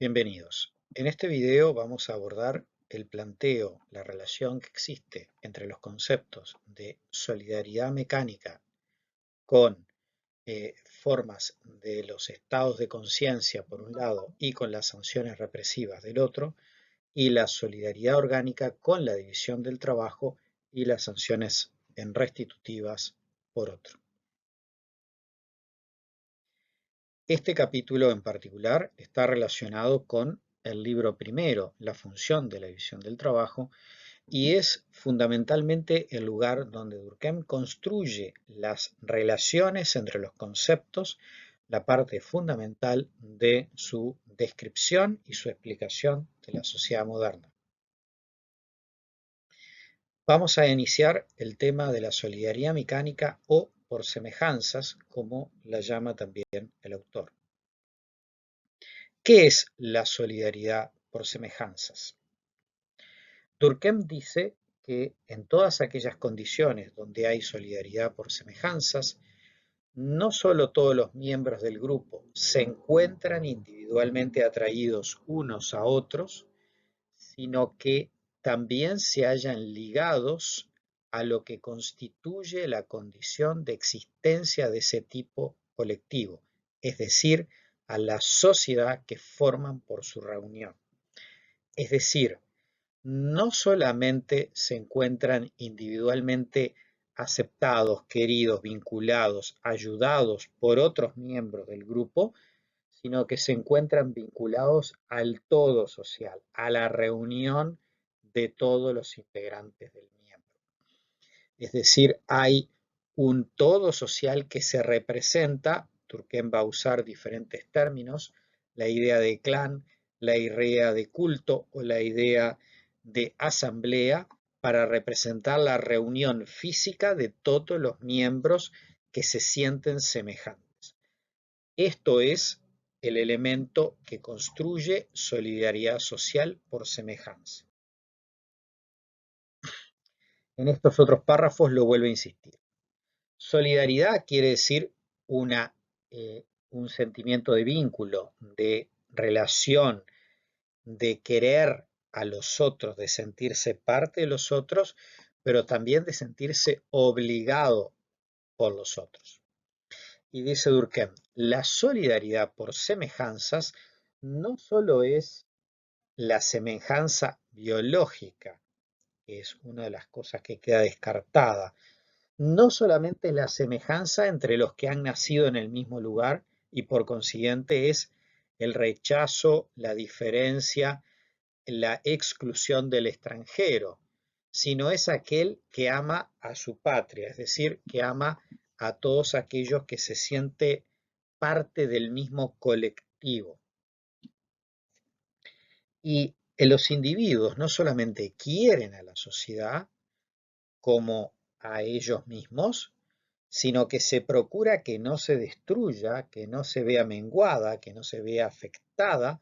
Bienvenidos. En este video vamos a abordar el planteo, la relación que existe entre los conceptos de solidaridad mecánica con formas de los estados de conciencia por un lado y con las sanciones represivas del otro, y la solidaridad orgánica con la división del trabajo y las sanciones en restitutivas por otro. Este capítulo en particular está relacionado con el libro primero, La función de la división del trabajo, y es fundamentalmente el lugar donde Durkheim construye las relaciones entre los conceptos, la parte fundamental de su descripción y su explicación de la sociedad moderna. Vamos a iniciar el tema de la solidaridad mecánica o por semejanzas, como la llama también el autor. ¿Qué es la solidaridad por semejanzas? Durkheim dice que en todas aquellas condiciones donde hay solidaridad por semejanzas, no solo todos los miembros del grupo se encuentran individualmente atraídos unos a otros, sino que también se hallan ligados a lo que constituye la condición de existencia de ese tipo colectivo, es decir, a la sociedad que forman por su reunión. Es decir, no solamente se encuentran individualmente aceptados, queridos, vinculados, ayudados por otros miembros del grupo, sino que se encuentran vinculados al todo social, a la reunión de todos los integrantes del miembro. Es decir, hay un todo social que se representa. Durkheim va a usar diferentes términos, la idea de clan, la idea de culto o la idea de asamblea, para representar la reunión física de todos los miembros que se sienten semejantes. Esto es el elemento que construye solidaridad social por semejanza. En estos otros párrafos lo vuelvo a insistir. Solidaridad quiere decir un sentimiento de vínculo, de relación, de querer a los otros, de sentirse parte de los otros, pero también de sentirse obligado por los otros. Y dice Durkheim, la solidaridad por semejanzas no solo es la semejanza biológica, que es una de las cosas que queda descartada, no solamente la semejanza entre los que han nacido en el mismo lugar y por consiguiente es el rechazo, la diferencia, la exclusión del extranjero, sino es aquel que ama a su patria, es decir, que ama a todos aquellos que se siente parte del mismo colectivo. Y los individuos no solamente quieren a la sociedad como a ellos mismos, sino que se procura que no se destruya, que no se vea menguada, que no se vea afectada,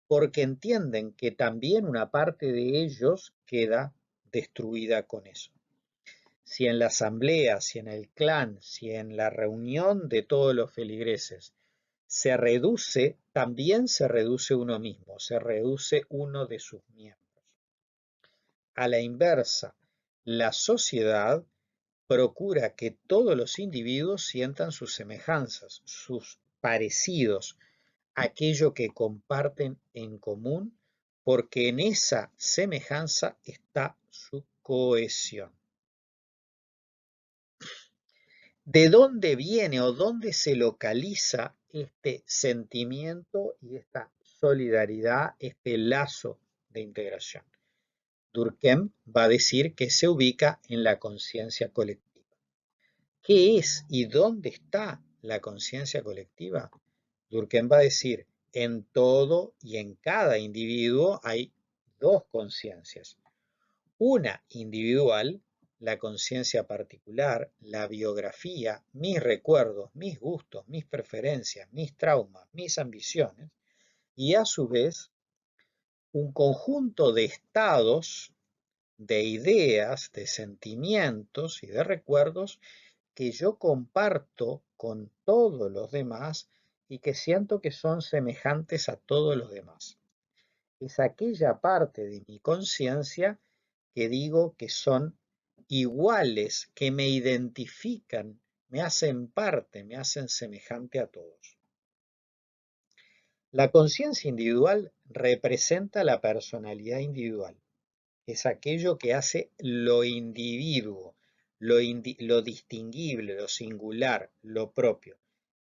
porque entienden que también una parte de ellos queda destruida con eso. Si en la asamblea, si en el clan, si en la reunión de todos los feligreses se reduce, también se reduce uno mismo, se reduce uno de sus miembros. A la inversa, la sociedad procura que todos los individuos sientan sus semejanzas, sus parecidos, aquello que comparten en común, porque en esa semejanza está su cohesión. ¿De dónde viene o dónde se localiza este sentimiento y esta solidaridad, este lazo de integración? Durkheim va a decir que se ubica en la conciencia colectiva. ¿Qué es y dónde está la conciencia colectiva? Durkheim va a decir, en todo y en cada individuo hay dos conciencias. Una individual, la conciencia particular, la biografía, mis recuerdos, mis gustos, mis preferencias, mis traumas, mis ambiciones, y a su vez un conjunto de estados, de ideas, de sentimientos y de recuerdos que yo comparto con todos los demás y que siento que son semejantes a todos los demás. Es aquella parte de mi conciencia que digo que son iguales, que me identifican, me hacen parte, me hacen semejante a todos. La conciencia individual representa la personalidad individual. Es aquello que hace lo individuo, lo distinguible, lo singular, lo propio.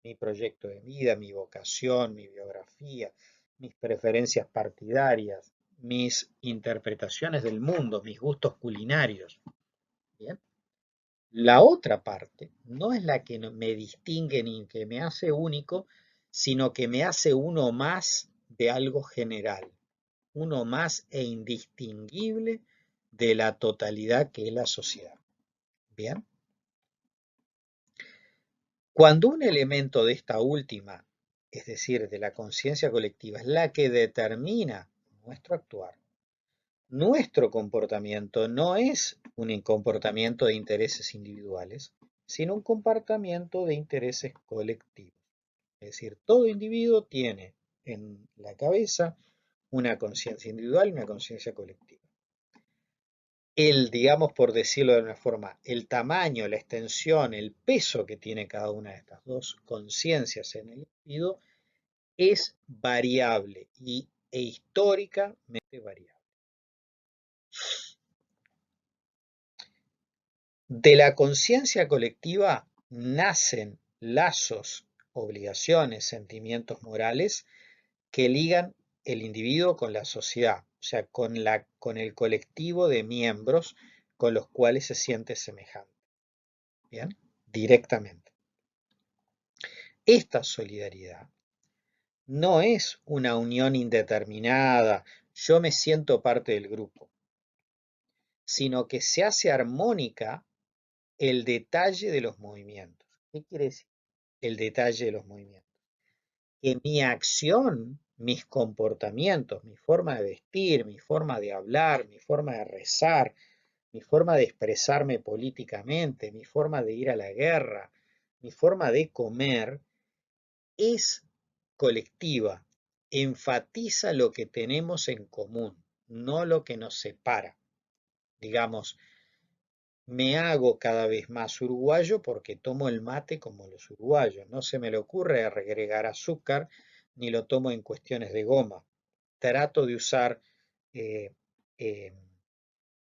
Mi proyecto de vida, mi vocación, mi biografía, mis preferencias partidarias, mis interpretaciones del mundo, mis gustos culinarios. ¿Bien? La otra parte no es la que me distingue ni que me hace único, sino que me hace uno más de algo general, uno más e indistinguible de la totalidad que es la sociedad. Bien, cuando un elemento de esta última, es decir, de la conciencia colectiva, es la que determina nuestro actuar, nuestro comportamiento no es un comportamiento de intereses individuales, sino un comportamiento de intereses colectivos. Es decir, todo individuo tiene en la cabeza una conciencia individual y una conciencia colectiva. Digamos por decirlo de una forma, el tamaño, la extensión, el peso que tiene cada una de estas dos conciencias en el individuo es variable e históricamente variable. De la conciencia colectiva nacen lazos, obligaciones, sentimientos morales que ligan el individuo con la sociedad, o sea, con el colectivo de miembros con los cuales se siente semejante. ¿Bien? Directamente. Esta solidaridad no es una unión indeterminada, yo me siento parte del grupo, sino que se hace armónica el detalle de los movimientos. ¿Qué quiere decir el detalle de los movimientos? Que mi acción, mis comportamientos, mi forma de vestir, mi forma de hablar, mi forma de rezar, mi forma de expresarme políticamente, mi forma de ir a la guerra, mi forma de comer, es colectiva, enfatiza lo que tenemos en común, no lo que nos separa. Digamos, me hago cada vez más uruguayo porque tomo el mate como los uruguayos. No se me le ocurre agregar azúcar ni lo tomo en cuestiones de goma. Trato de usar eh, eh,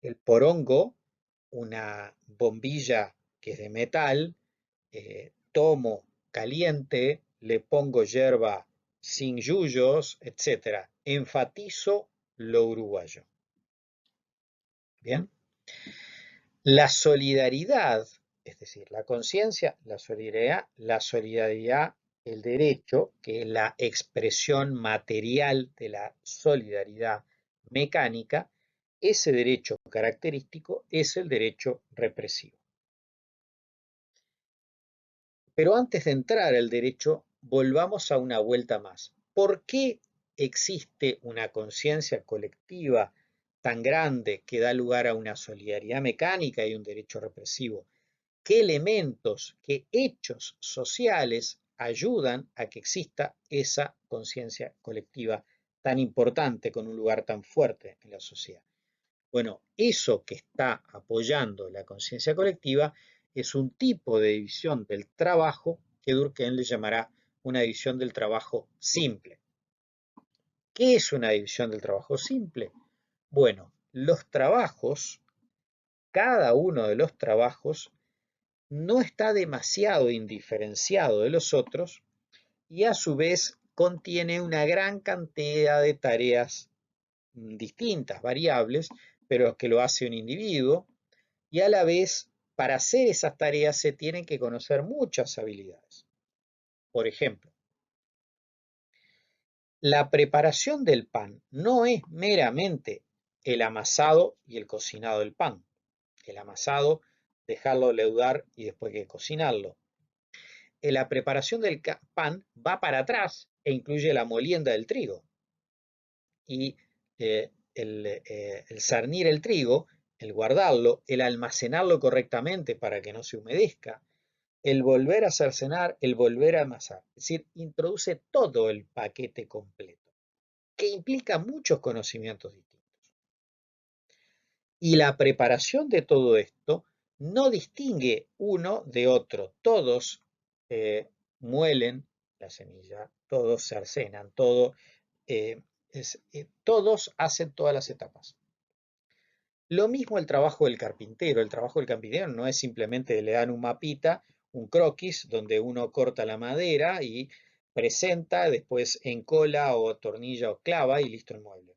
el porongo, una bombilla que es de metal, tomo caliente, le pongo yerba sin yuyos, etc. Enfatizo lo uruguayo. ¿Bien? La solidaridad, es decir, la conciencia, la solidaridad, el derecho, que es la expresión material de la solidaridad mecánica, ese derecho característico es el derecho represivo. Pero antes de entrar al derecho, volvamos a una vuelta más. ¿Por qué existe una conciencia colectiva tan grande que da lugar a una solidaridad mecánica y un derecho represivo? ¿Qué elementos, qué hechos sociales ayudan a que exista esa conciencia colectiva tan importante con un lugar tan fuerte en la sociedad? Bueno, eso que está apoyando la conciencia colectiva es un tipo de división del trabajo que Durkheim le llamará una división del trabajo simple. ¿Qué es una división del trabajo simple? Bueno, los trabajos, cada uno de los trabajos no está demasiado indiferenciado de los otros y a su vez contiene una gran cantidad de tareas distintas, variables, pero que lo hace un individuo y a la vez para hacer esas tareas se tienen que conocer muchas habilidades. Por ejemplo, la preparación del pan no es meramente el amasado y el cocinado del pan. El amasado, dejarlo leudar y después que cocinarlo. La preparación del pan va para atrás e incluye la molienda del trigo. Y el cernir el trigo, el guardarlo, el almacenarlo correctamente para que no se humedezca, el volver a cercenar, el volver a amasar. Es decir, introduce todo el paquete completo. que implica muchos conocimientos distintos. Y la preparación de todo esto no distingue uno de otro. Todos muelen la semilla, todos cercenan, eh, todos hacen todas las etapas. Lo mismo el trabajo del carpintero. El trabajo del carpintero no es simplemente le dan un mapita, un croquis, donde uno corta la madera y presenta, después encola o atornilla o clava y listo el mueble.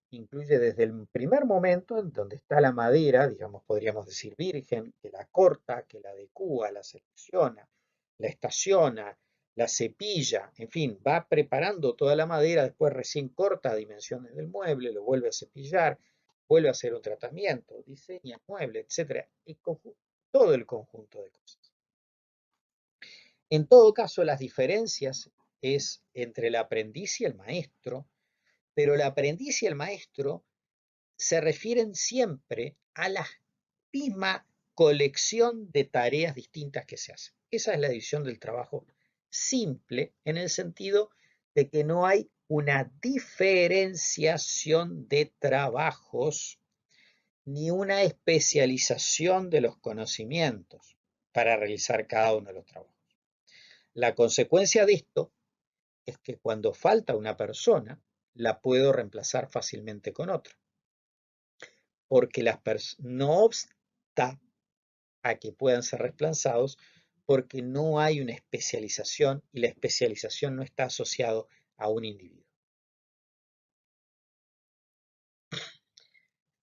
Incluye desde el primer momento en donde está la madera, digamos, podríamos decir virgen, que la corta, que la adecúa, la selecciona, la estaciona, la cepilla, en fin, va preparando toda la madera, después recién corta a dimensiones del mueble, lo vuelve a cepillar, vuelve a hacer un tratamiento, diseña el mueble, etcétera, y todo el conjunto de cosas. En todo caso, las diferencias es entre el aprendiz y el maestro, pero el aprendiz y el maestro se refieren siempre a la misma colección de tareas distintas que se hacen. Esa es la división del trabajo simple en el sentido de que no hay una diferenciación de trabajos ni una especialización de los conocimientos para realizar cada uno de los trabajos. La consecuencia de esto es que cuando falta una persona, la puedo reemplazar fácilmente con otra. Porque no obsta a que puedan ser reemplazados, porque no hay una especialización y la especialización no está asociado a un individuo.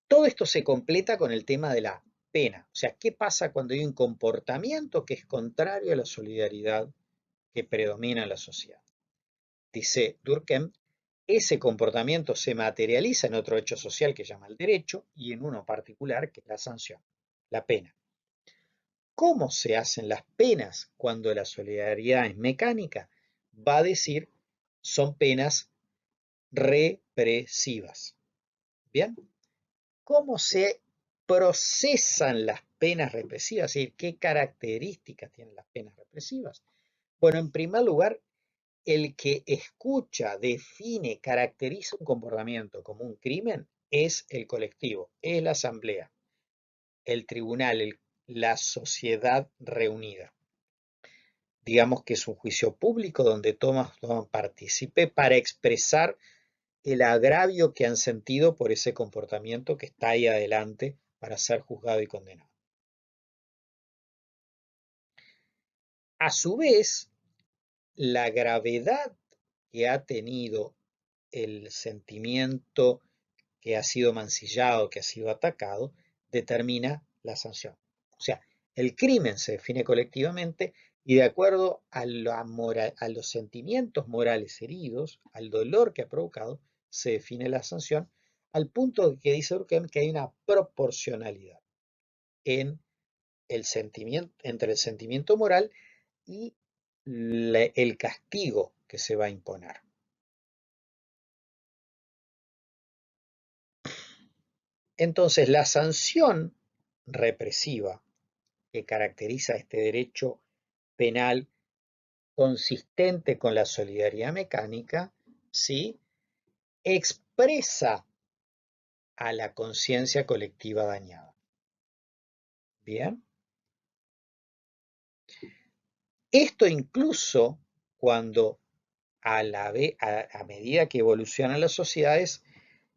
Todo esto se completa con el tema de la pena. O sea, ¿qué pasa cuando hay un comportamiento que es contrario a la solidaridad que predomina en la sociedad? Dice Durkheim, ese comportamiento se materializa en otro hecho social que llama el derecho y en uno particular que es la sanción, la pena. ¿Cómo se hacen las penas cuando la solidaridad es mecánica? Va a decir, son penas represivas. ¿Bien? ¿Cómo se procesan las penas represivas? Es decir, ¿qué características tienen las penas represivas? Bueno, en primer lugar, el que escucha, define, caracteriza un comportamiento como un crimen es el colectivo, es la asamblea, el tribunal, la sociedad reunida. Digamos que es un juicio público donde toman partícipe para expresar el agravio que han sentido por ese comportamiento que está ahí adelante para ser juzgado y condenado. A su vez, la gravedad que ha tenido el sentimiento que ha sido mancillado, que ha sido atacado, determina la sanción. O sea, el crimen se define colectivamente y de acuerdo a los sentimientos morales heridos, al dolor que ha provocado, se define la sanción, al punto que dice Durkheim que hay una proporcionalidad en entre el sentimiento moral y el castigo que se va a imponer. Entonces, la sanción represiva que caracteriza este derecho penal consistente con la solidaridad mecánica, ¿sí?, expresa a la conciencia colectiva dañada. Bien. Esto incluso cuando a medida que evolucionan las sociedades,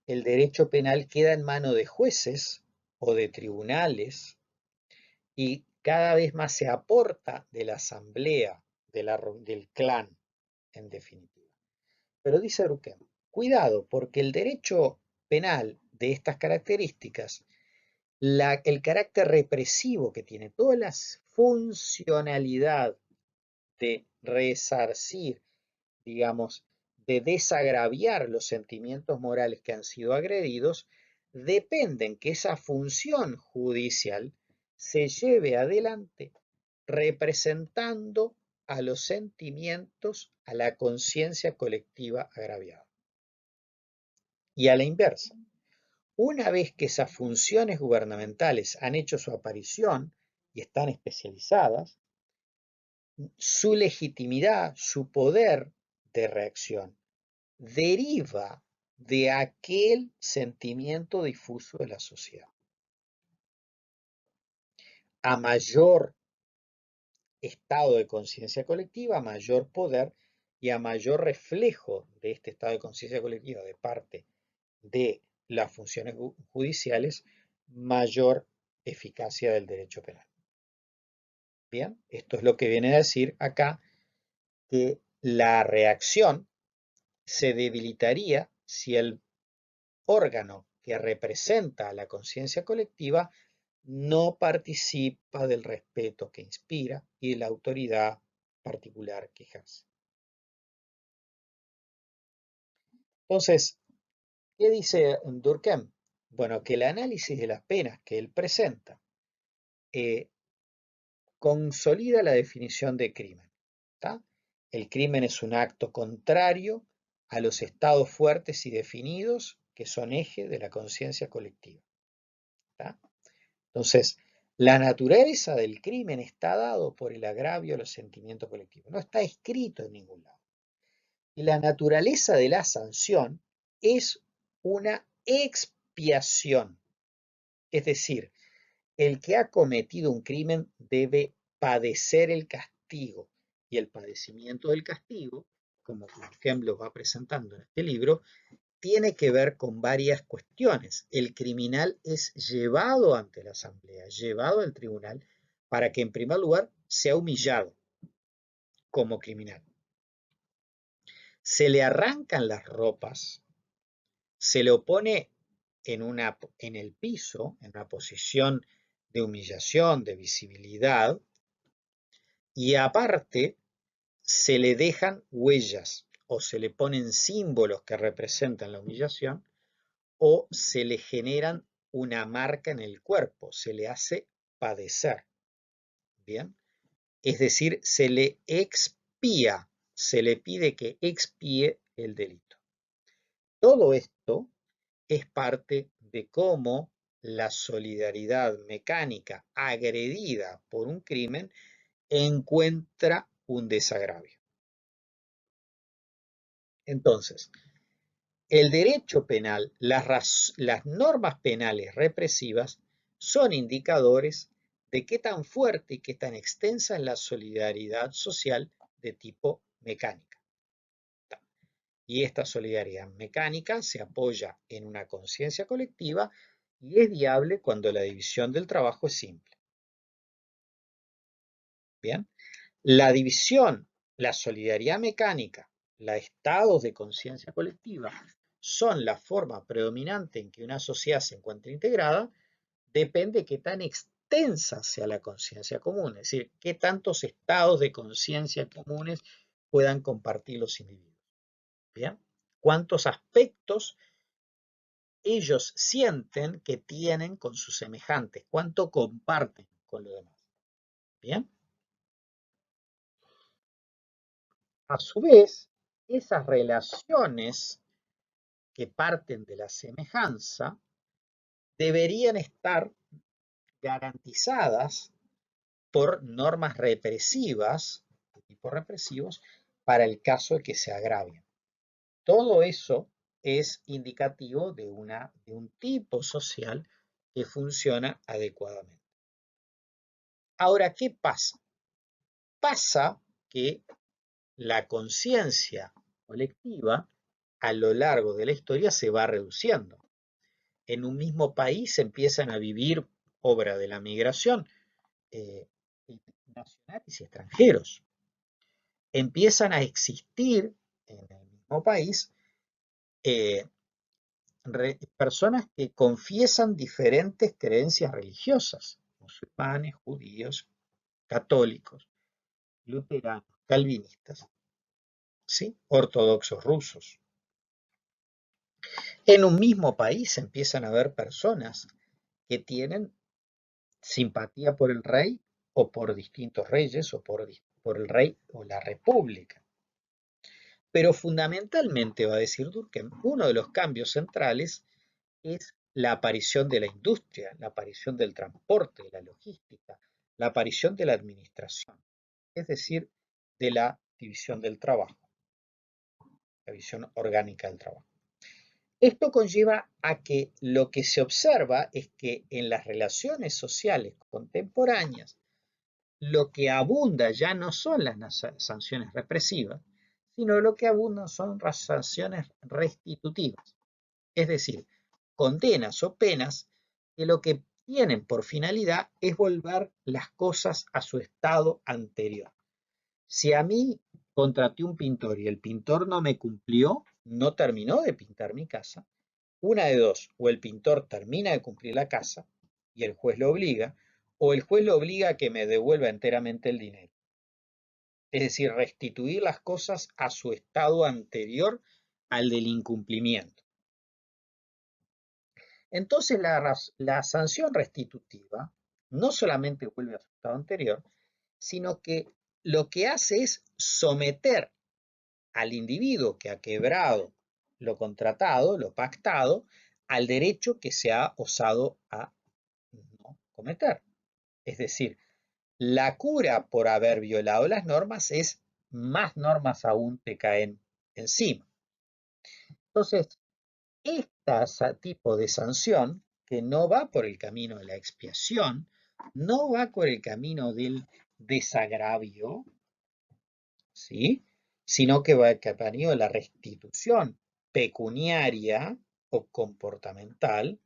el derecho penal queda en manos de jueces o de tribunales y cada vez más se aporta de la asamblea, del clan, en definitiva. Pero dice Durkheim, cuidado, porque el derecho penal de estas características, el carácter represivo que tiene, toda la funcionalidad de resarcir, digamos, de desagraviar los sentimientos morales que han sido agredidos, dependen que esa función judicial se lleve adelante representando a los sentimientos, a la conciencia colectiva agraviada. Y a la inversa, una vez que esas funciones gubernamentales han hecho su aparición y están especializadas, su legitimidad, su poder de reacción deriva de aquel sentimiento difuso de la sociedad. A mayor estado de conciencia colectiva, mayor poder y a mayor reflejo de este estado de conciencia colectiva de parte de las funciones judiciales, mayor eficacia del derecho penal. Bien, esto es lo que viene a decir acá, que la reacción se debilitaría si el órgano que representa a la conciencia colectiva no participa del respeto que inspira y de la autoridad particular que ejerce. Entonces, ¿qué dice Durkheim? Bueno, que el análisis de las penas que él presenta consolida la definición de crimen. ¿Tá? El crimen es un acto contrario a los estados fuertes y definidos que son eje de la conciencia colectiva. ¿Tá? Entonces, la naturaleza del crimen está dado por el agravio a los sentimientos colectivos. No está escrito en ningún lado. Y la naturaleza de la sanción es una expiación. Es decir, el que ha cometido un crimen debe padecer el castigo. Y el padecimiento del castigo, como por ejemplo va presentando en este libro, tiene que ver con varias cuestiones. El criminal es llevado ante la asamblea, llevado al tribunal, para que en primer lugar sea humillado como criminal. Se le arrancan las ropas, se le pone en el piso, en una posición de humillación, de visibilidad, y aparte se le dejan huellas o se le ponen símbolos que representan la humillación o se le generan una marca en el cuerpo, se le hace padecer. ¿Bien? Es decir, se le expía, se le pide que expíe el delito. Todo esto es parte de cómo la solidaridad mecánica agredida por un crimen encuentra un desagravio. Entonces, el derecho penal, las normas penales represivas son indicadores de qué tan fuerte y qué tan extensa es la solidaridad social de tipo mecánica. Y esta solidaridad mecánica se apoya en una conciencia colectiva y es viable cuando la división del trabajo es simple. Bien, la división, la solidaridad mecánica, los estados de conciencia colectiva son la forma predominante en que una sociedad se encuentra integrada, depende de qué tan extensa sea la conciencia común, es decir, qué tantos estados de conciencia comunes puedan compartir los individuos. Bien, cuántos aspectos ellos sienten que tienen con sus semejantes, cuánto comparten con los demás. Bien. A su vez, esas relaciones que parten de la semejanza deberían estar garantizadas por normas represivas, de tipo represivos, para el caso de que se agravien. Todo eso es indicativo de un tipo social que funciona adecuadamente. Ahora, ¿qué pasa? Pasa que la conciencia colectiva a lo largo de la historia se va reduciendo. En un mismo país empiezan a vivir, obra de la migración, nacionales y extranjeros. Empiezan a existir en el mismo país personas que confiesan diferentes creencias religiosas, musulmanes, judíos, católicos, luteranos, calvinistas, ¿sí? Ortodoxos rusos. En un mismo país empiezan a haber personas que tienen simpatía por el rey o por distintos reyes o por el rey o la república. Pero fundamentalmente, va a decir Durkheim, uno de los cambios centrales es la aparición de la industria, la aparición del transporte, de la logística, la aparición de la administración, es decir, de la división del trabajo. la visión orgánica del trabajo. Esto conlleva a que lo que se observa es que en las relaciones sociales contemporáneas, lo que abunda ya no son las sanciones represivas, sino lo que abundan son las sanciones restitutivas, es decir, condenas o penas que lo que tienen por finalidad es volver las cosas a su estado anterior. Si a mí contraté un pintor y el pintor no me cumplió, no terminó de pintar mi casa, una de dos, o el pintor termina de cumplir la casa y el juez lo obliga, o el juez lo obliga a que me devuelva enteramente el dinero. Es decir, restituir las cosas a su estado anterior al del incumplimiento. Entonces la sanción restitutiva no solamente vuelve a su estado anterior, sino que lo que hace es someter al individuo que ha quebrado lo contratado, lo pactado, al derecho que se ha osado a no cometer. Es decir, la cura por haber violado las normas es más normas aún te caen encima. Entonces, este tipo de sanción, que no va por el camino de la expiación, no va por el camino del desagravio, ¿sí? Sino que va el camino de la restitución pecuniaria o comportamental,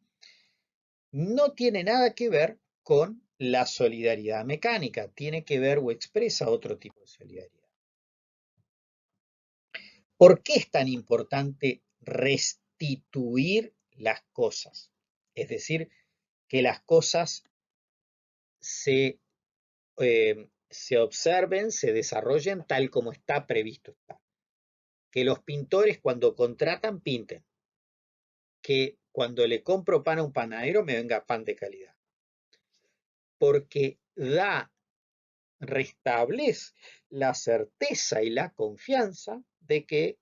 no tiene nada que ver con la solidaridad mecánica, tiene que ver o expresa otro tipo de solidaridad. ¿Por qué es tan importante restituir las cosas? Es decir, que las cosas se observen, se desarrollen tal como está previsto. Que los pintores cuando contratan pinten. Que cuando le compro pan a un panadero me venga pan de calidad. Porque restablece la certeza y la confianza de que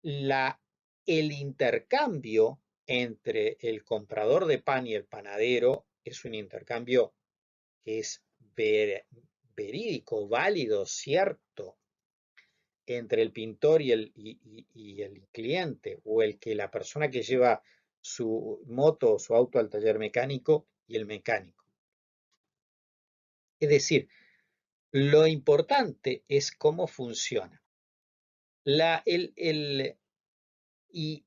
el intercambio entre el comprador de pan y el panadero es un intercambio que es verídico, válido, cierto, entre el pintor y el cliente, o la persona que lleva su moto o su auto al taller mecánico y el mecánico. Es decir, lo importante es cómo funciona. Y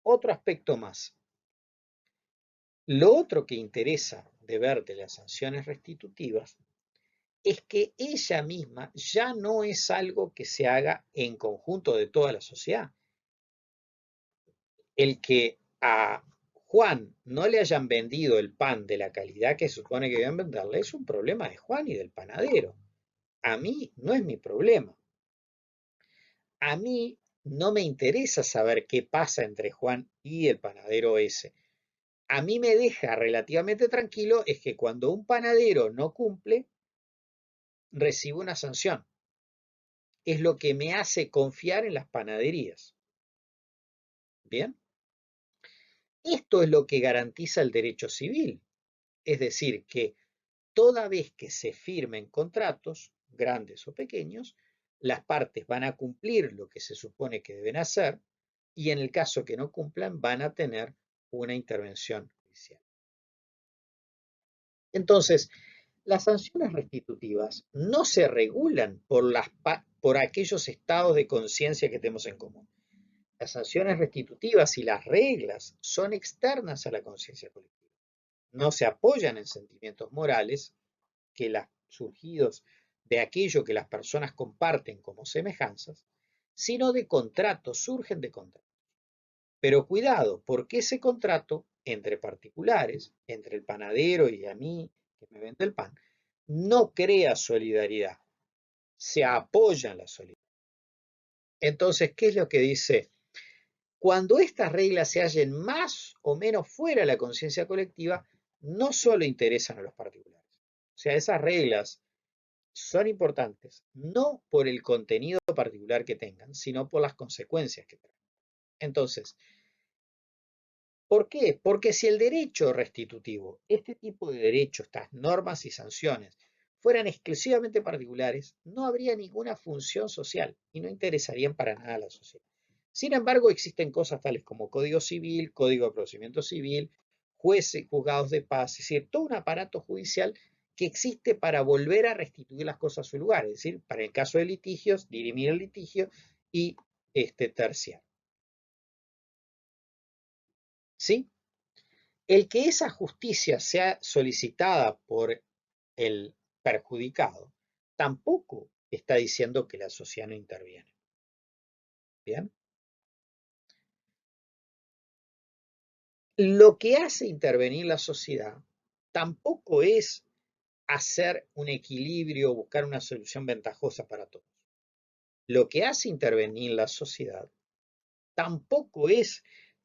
otro aspecto más. Lo otro que interesa de ver de las sanciones restitutivas es que ella misma ya no es algo que se haga en conjunto de toda la sociedad. El que a Juan no le hayan vendido el pan de la calidad que se supone que deben venderle es un problema de Juan y del panadero. A mí no es mi problema. A mí no me interesa saber qué pasa entre Juan y el panadero ese. A mí me deja relativamente tranquilo es que cuando un panadero no cumple, recibe una sanción. Es lo que me hace confiar en las panaderías. ¿Bien? Esto es lo que garantiza el derecho civil. Es decir, que toda vez que se firmen contratos, grandes o pequeños, las partes van a cumplir lo que se supone que deben hacer y en el caso que no cumplan van a tener una intervención judicial. Entonces, las sanciones restitutivas no se regulan por aquellos estados de conciencia que tenemos en común. Las sanciones restitutivas y las reglas son externas a la conciencia colectiva. No se apoyan en sentimientos morales surgidos de aquello que las personas comparten como semejanzas, sino de contratos, surgen de contratos. Pero cuidado, porque ese contrato entre particulares, entre el panadero y a mí, que me vende el pan, no crea solidaridad, se apoya en la solidaridad. Entonces, ¿qué es lo que dice? Cuando estas reglas se hallen más o menos fuera de la conciencia colectiva, no solo interesan a los particulares. O sea, esas reglas son importantes, no por el contenido particular que tengan, sino por las consecuencias que traen. Entonces, ¿por qué? Porque si el derecho restitutivo, este tipo de derechos, estas normas y sanciones, fueran exclusivamente particulares, no habría ninguna función social y no interesarían para nada a la sociedad. Sin embargo, existen cosas tales como Código Civil, Código de Procedimiento Civil, jueces, juzgados de paz, es decir, todo un aparato judicial que existe para volver a restituir las cosas a su lugar, es decir, para el caso de litigios, dirimir el litigio y terciar. ¿Sí? El que esa justicia sea solicitada por el perjudicado tampoco está diciendo que la sociedad no interviene. ¿Bien? Lo que hace intervenir la sociedad tampoco es hacer un equilibrio, buscar una solución ventajosa para todos. Lo que hace intervenir la sociedad tampoco es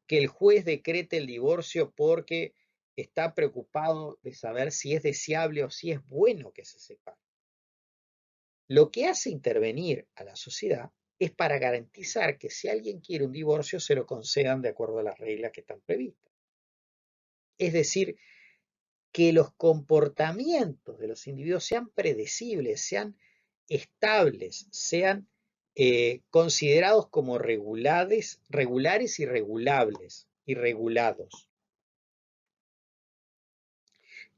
que el juez decrete el divorcio porque está preocupado de saber si es deseable o si es bueno que se separe. Lo que hace intervenir a la sociedad es para garantizar que si alguien quiere un divorcio se lo concedan de acuerdo a las reglas que están previstas. Es decir, que los comportamientos de los individuos sean predecibles, sean estables, sean considerados como regulares y regulables y regulados.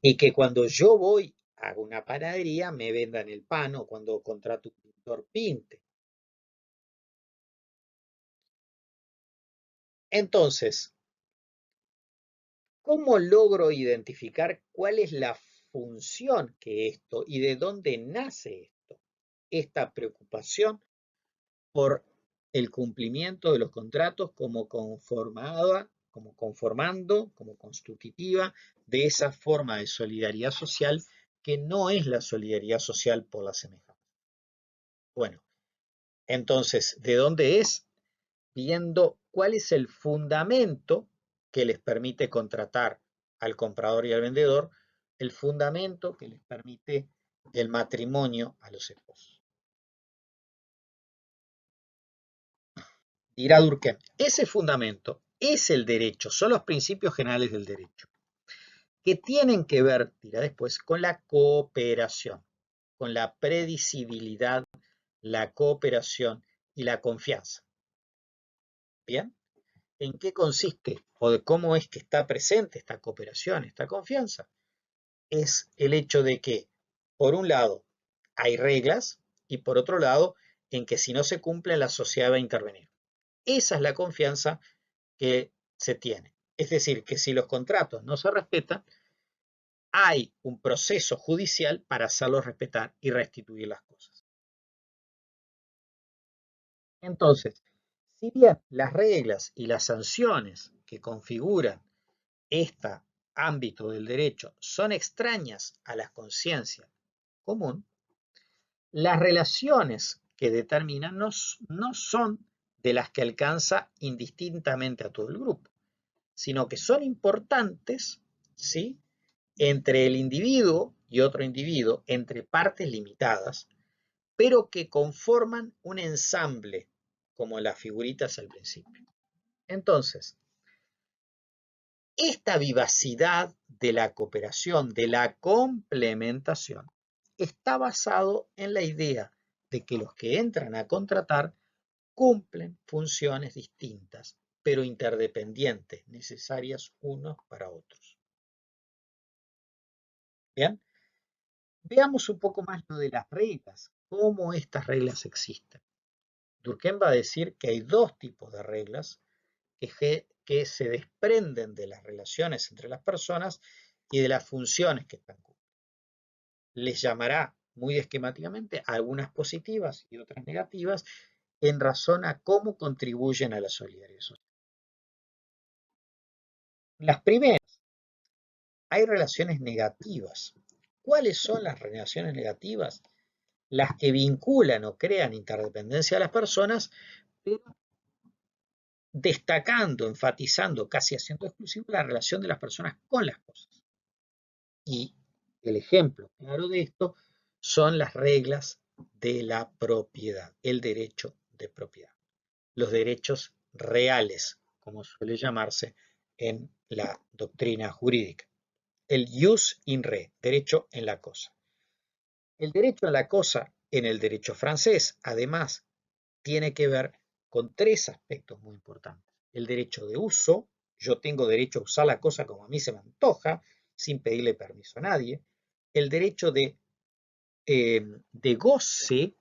Y que cuando yo voy a una panadería me vendan el pan o cuando contrato un pintor pinte. Entonces, ¿cómo logro identificar cuál es la función que esto y de dónde nace esto? Esta preocupación por el cumplimiento de los contratos como conformada, como conformando, como constitutiva de esa forma de solidaridad social que no es la solidaridad social por la semejanza. Bueno, entonces, ¿de dónde es? Viendo cuál es el fundamento que les permite contratar al comprador y al vendedor, el fundamento que les permite el matrimonio a los esposos. Dirá Durkheim, ese fundamento es el derecho, son los principios generales del derecho, que tienen que ver, dirá después, con la cooperación, con la predecibilidad, la cooperación y la confianza. ¿Bien? ¿En qué consiste o de cómo es que está presente esta cooperación, esta confianza? Es el hecho de que, por un lado, hay reglas y por otro lado, en que si no se cumplen, la sociedad va a intervenir. Esa es la confianza que se tiene. Es decir, que si los contratos no se respetan, hay un proceso judicial para hacerlos respetar y restituir las cosas. Entonces, si bien las reglas y las sanciones que configuran este ámbito del derecho son extrañas a la conciencia común, las relaciones que determinan no son de las que alcanza indistintamente a todo el grupo, sino que son importantes, ¿sí?, entre el individuo y otro individuo, entre partes limitadas, pero que conforman un ensamble, como las figuritas al principio. Entonces, esta vivacidad de la cooperación, de la complementación, está basado en la idea de que los que entran a contratar cumplen funciones distintas, pero interdependientes, necesarias unos para otros. ¿Bien? Veamos un poco más lo de las reglas, cómo estas reglas existen. Durkheim va a decir que hay dos tipos de reglas que se desprenden de las relaciones entre las personas y de las funciones que están cumpliendo. Les llamará muy esquemáticamente algunas positivas y otras negativas en razón a cómo contribuyen a la solidaridad social. Las primeras, hay relaciones negativas. ¿Cuáles son las relaciones negativas? Las que vinculan o crean interdependencia a las personas, pero destacando, enfatizando, casi haciendo exclusivo la relación de las personas con las cosas. Y el ejemplo claro de esto son las reglas de la propiedad, el derecho de propiedad, los derechos reales, como suele llamarse en la doctrina jurídica. El jus in re, derecho en la cosa. El derecho en la cosa en el derecho francés, además, tiene que ver con tres aspectos muy importantes. El derecho de uso, yo tengo derecho a usar la cosa como a mí se me antoja, sin pedirle permiso a nadie. El derecho de goce,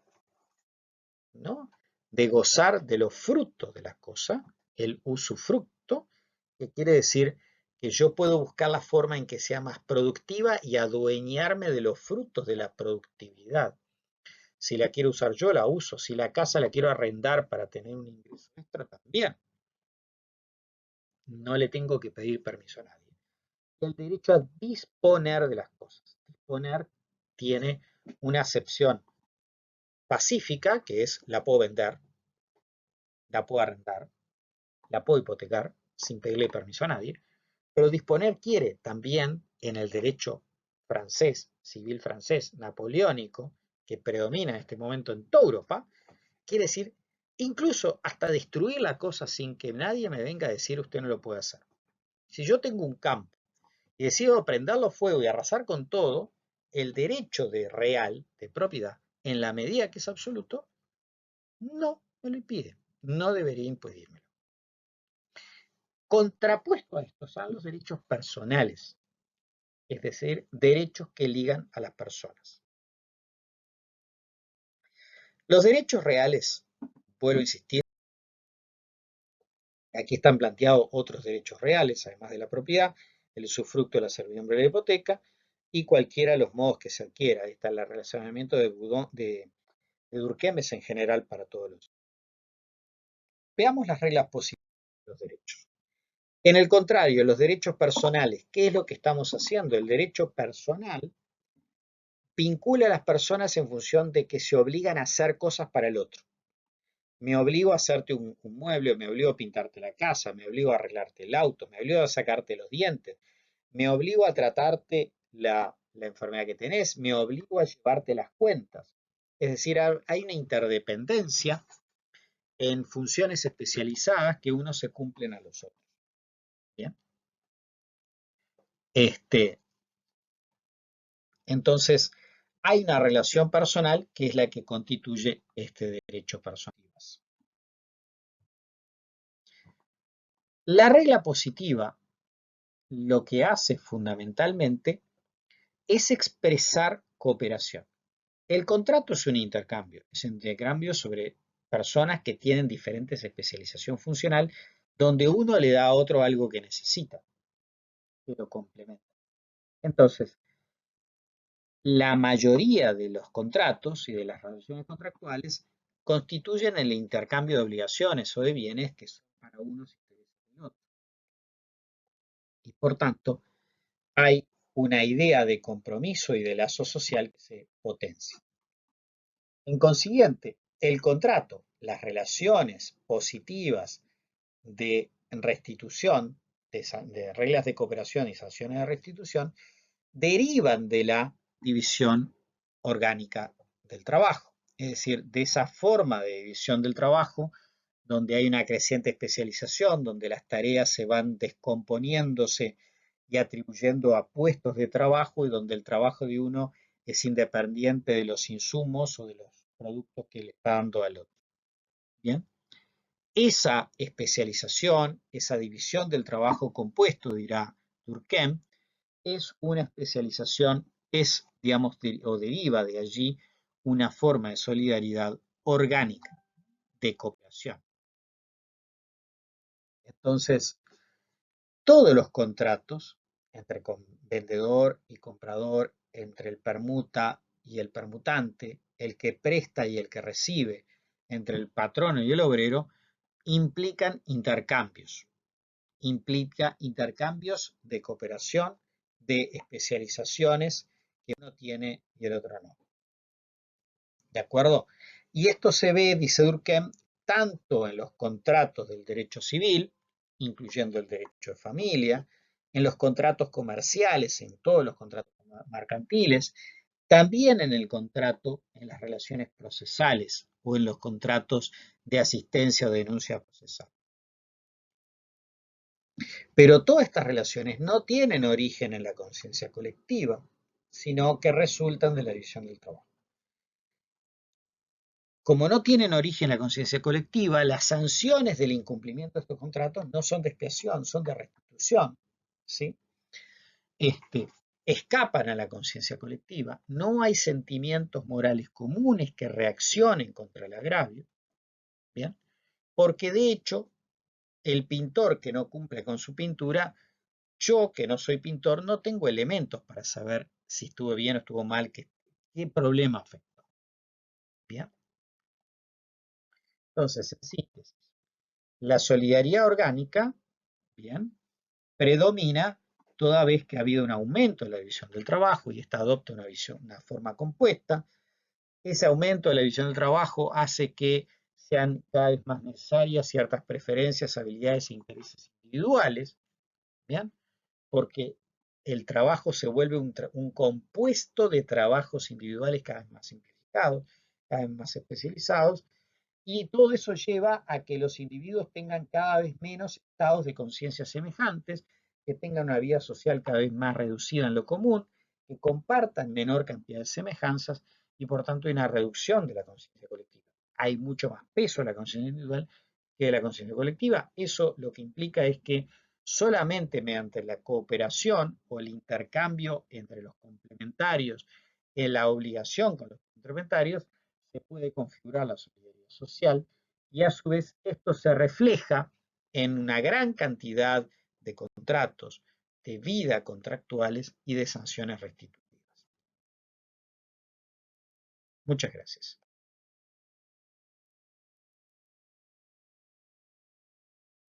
¿no? De gozar de los frutos de las cosas, el usufructo, que quiere decir que yo puedo buscar la forma en que sea más productiva y adueñarme de los frutos de la productividad. Si la quiero usar yo, la uso. Si la casa la quiero arrendar para tener un ingreso extra, también. No le tengo que pedir permiso a nadie. El derecho a disponer de las cosas. Disponer tiene una acepción pacífica, que es la puedo vender, la puedo arrendar, la puedo hipotecar sin pedirle permiso a nadie, pero disponer quiere también en el derecho francés, civil francés, napoleónico, que predomina en este momento en toda Europa, quiere decir incluso hasta destruir la cosa sin que nadie me venga a decir usted no lo puede hacer. Si yo tengo un campo y decido prenderlo fuego y arrasar con todo, el derecho de real, de propiedad, en la medida que es absoluto, no me lo impide, no debería impedírmelo. Contrapuesto a esto son los derechos personales, es decir, derechos que ligan a las personas. Los derechos reales, vuelvo a insistir, aquí están planteados otros derechos reales, además de la propiedad, el usufructo de la servidumbre de la hipoteca y cualquiera de los modos que se adquiera. Ahí está el relacionamiento de Durkheim en general para todos los. Veamos las reglas posibles de los derechos. En el contrario, los derechos personales, ¿qué es lo que estamos haciendo? El derecho personal vincula a las personas en función de que se obligan a hacer cosas para el otro. Me obligo a hacerte un mueble, me obligo a pintarte la casa, me obligo a arreglarte el auto, me obligo a sacarte los dientes, me obligo a tratarte la enfermedad que tenés, me obligo a llevarte las cuentas. Es decir, hay una interdependencia en funciones especializadas que unos se cumplen a los otros. ¿Bien? Entonces, hay una relación personal que es la que constituye este derecho personal. La regla positiva lo que hace fundamentalmente es expresar cooperación. El contrato es un intercambio sobre personas que tienen diferentes especialización funcional, donde uno le da a otro algo que necesita, que lo complementa. Entonces, la mayoría de los contratos y de las relaciones contractuales constituyen el intercambio de obligaciones o de bienes que son para unos intereses del otro. Y por tanto, hay una idea de compromiso y de lazo social que se potencia. En consiguiente, el contrato, las relaciones positivas de restitución, de reglas de cooperación y sanciones de restitución, derivan de la división orgánica del trabajo. Es decir, de esa forma de división del trabajo, donde hay una creciente especialización, donde las tareas se van descomponiéndose y atribuyendo a puestos de trabajo y donde el trabajo de uno es independiente de los insumos o de los productos que le está dando al otro. Bien. Esa especialización, esa división del trabajo compuesto, dirá Durkheim, es una especialización, es, digamos, o deriva de allí una forma de solidaridad orgánica, de cooperación. Entonces, todos los contratos entre vendedor y comprador, entre el permuta y el permutante, el que presta y el que recibe, entre el patrono y el obrero, implican intercambios. Implica intercambios de cooperación, de especializaciones que uno tiene y el otro no. ¿De acuerdo? Y esto se ve, dice Durkheim, tanto en los contratos del derecho civil, incluyendo el derecho de familia, en los contratos comerciales, en todos los contratos mercantiles, también en el contrato, en las relaciones procesales o en los contratos de asistencia o denuncia procesal. Pero todas estas relaciones no tienen origen en la conciencia colectiva, sino que resultan de la división del trabajo. como no tienen origen en la conciencia colectiva, las sanciones del incumplimiento de estos contratos no son de expiación, son de restitución, ¿sí? Escapan a la conciencia colectiva, no hay sentimientos morales comunes que reaccionen contra el agravio, ¿bien? Porque de hecho, el pintor que no cumple con su pintura, yo que no soy pintor, no tengo elementos para saber si estuvo bien o estuvo mal, qué problema afectó, ¿bien? Entonces, en síntesis, la solidaridad orgánica, ¿bien?, predomina toda vez que ha habido un aumento en la división del trabajo y esta adopta una forma compuesta. Ese aumento de la división del trabajo hace que sean cada vez más necesarias ciertas preferencias, habilidades e intereses individuales, ¿bien? Porque el trabajo se vuelve un compuesto de trabajos individuales cada vez más simplificados, cada vez más especializados, y todo eso lleva a que los individuos tengan cada vez menos estados de conciencia semejantes, que tengan una vida social cada vez más reducida en lo común, que compartan menor cantidad de semejanzas y por tanto hay una reducción de la conciencia colectiva. Hay mucho más peso en la conciencia individual que de la conciencia colectiva. Eso lo que implica es que solamente mediante la cooperación o el intercambio entre los complementarios, en la obligación con los complementarios, se puede configurar la solidaridad social y a su vez esto se refleja en una gran cantidad de contratos, de vida contractuales y de sanciones restitutivas. Muchas gracias.